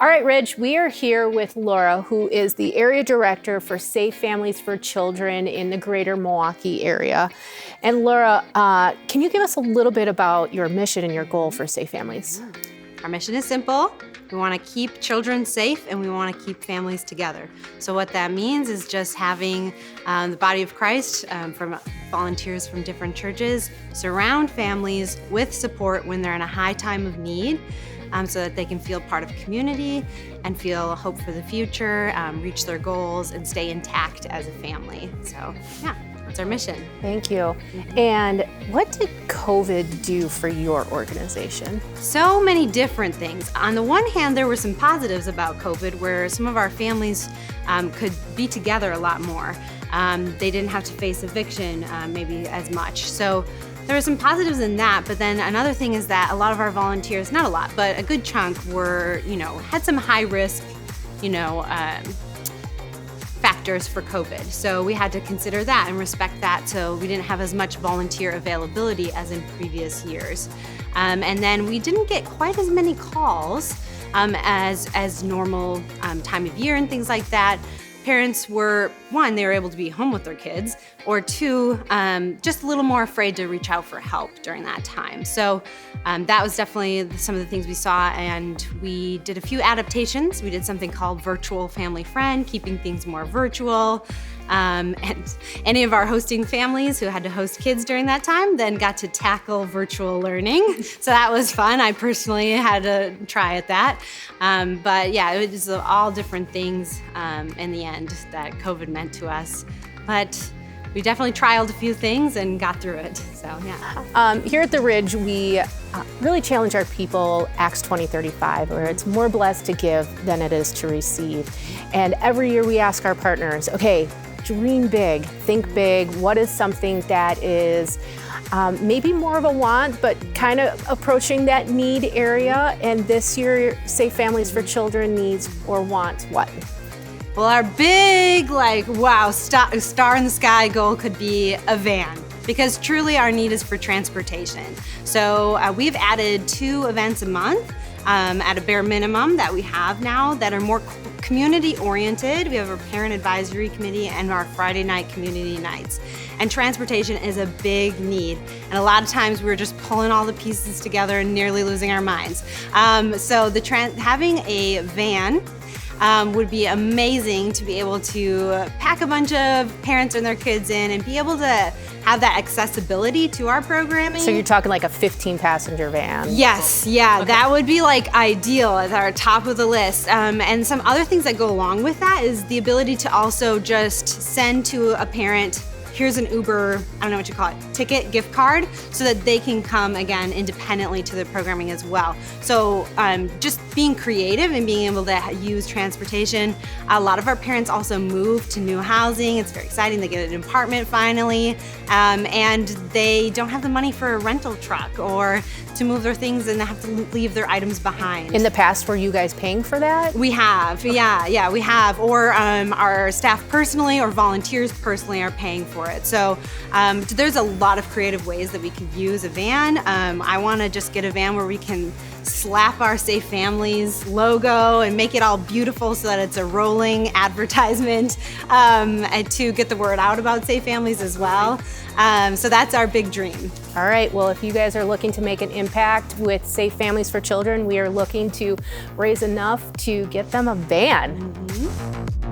All right, Ridge, we are here with Laura, who is the Area Director for Safe Families for Children in the greater Milwaukee area. And Laura, can you give us a little bit about your mission and your goal for Safe Families? Our mission is simple. We want to keep children safe and we want to keep families together. So what that means is just having the body of Christ from volunteers from different churches surround families with support when they're in a high time of need, so that they can feel part of community and feel hope for the future, reach their goals, and stay intact as a family. So yeah, that's our mission. Thank you. And what did COVID do for your organization? So many different things. On the one hand, there were some positives about COVID where some of our families could be together a lot more. They didn't have to face eviction maybe as much. So there were some positives in that, but then another thing is that a lot of our volunteers, not a lot, but a good chunk were, had some high risk, factors for COVID. So we had to consider that and respect that, so we didn't have as much volunteer availability as in previous years. And then we didn't get quite as many calls as normal time of year and things like that. Parents were, one, they were able to be home with their kids, or two, just a little more afraid to reach out for help during that time. So that was definitely some of the things we saw, and we did a few adaptations. We did something called Virtual Family Friend, keeping things more virtual. And any of our hosting families who had to host kids during that time then got to tackle virtual learning. So that was fun. I personally had to try at that. But yeah, it was all different things in the end that COVID meant to us. But we definitely trialed a few things and got through it, so yeah. Here at the Ridge, we really challenge our people, Acts 20:35, where it's more blessed to give than it is to receive. And every year we ask our partners, okay, dream big, think big. What is something that is maybe more of a want, but kind of approaching that need area? And this year, Safe Families for Children needs or wants what? Well, our big, star in the sky goal could be a van, because truly our need is for transportation. So we've added 2 events a month at a bare minimum that we have now that are more community oriented. We have our parent advisory committee and our Friday night community nights. And transportation is a big need. And a lot of times we're just pulling all the pieces together and nearly losing our minds. So having a van would be amazing, to be able to pack a bunch of parents and their kids in and be able to have that accessibility to our programming. So you're talking like a 15-passenger van? Yes, yeah, okay. That would be ideal at our top of the list. And some other things that go along with that is the ability to also just send to a parent, here's an Uber, I don't know what you call it, ticket, gift card, so that they can come again independently to the programming as well. So just being creative and being able to use transportation. A lot of our parents also move to new housing. It's very exciting. They get an apartment finally, and they don't have the money for a rental truck or to move their things, and they have to leave their items behind. In the past, were you guys paying for that? We have, yeah, we have. Or our staff personally or volunteers personally are paying for it. So there's a lot of creative ways that we could use a van. I want to just get a van where we can slap our Safe Families logo and make it all beautiful so that it's a rolling advertisement and to get the word out about Safe Families as well. So that's our big dream. All right, well, if you guys are looking to make an impact with Safe Families for Children, we are looking to raise enough to get them a van. Mm-hmm.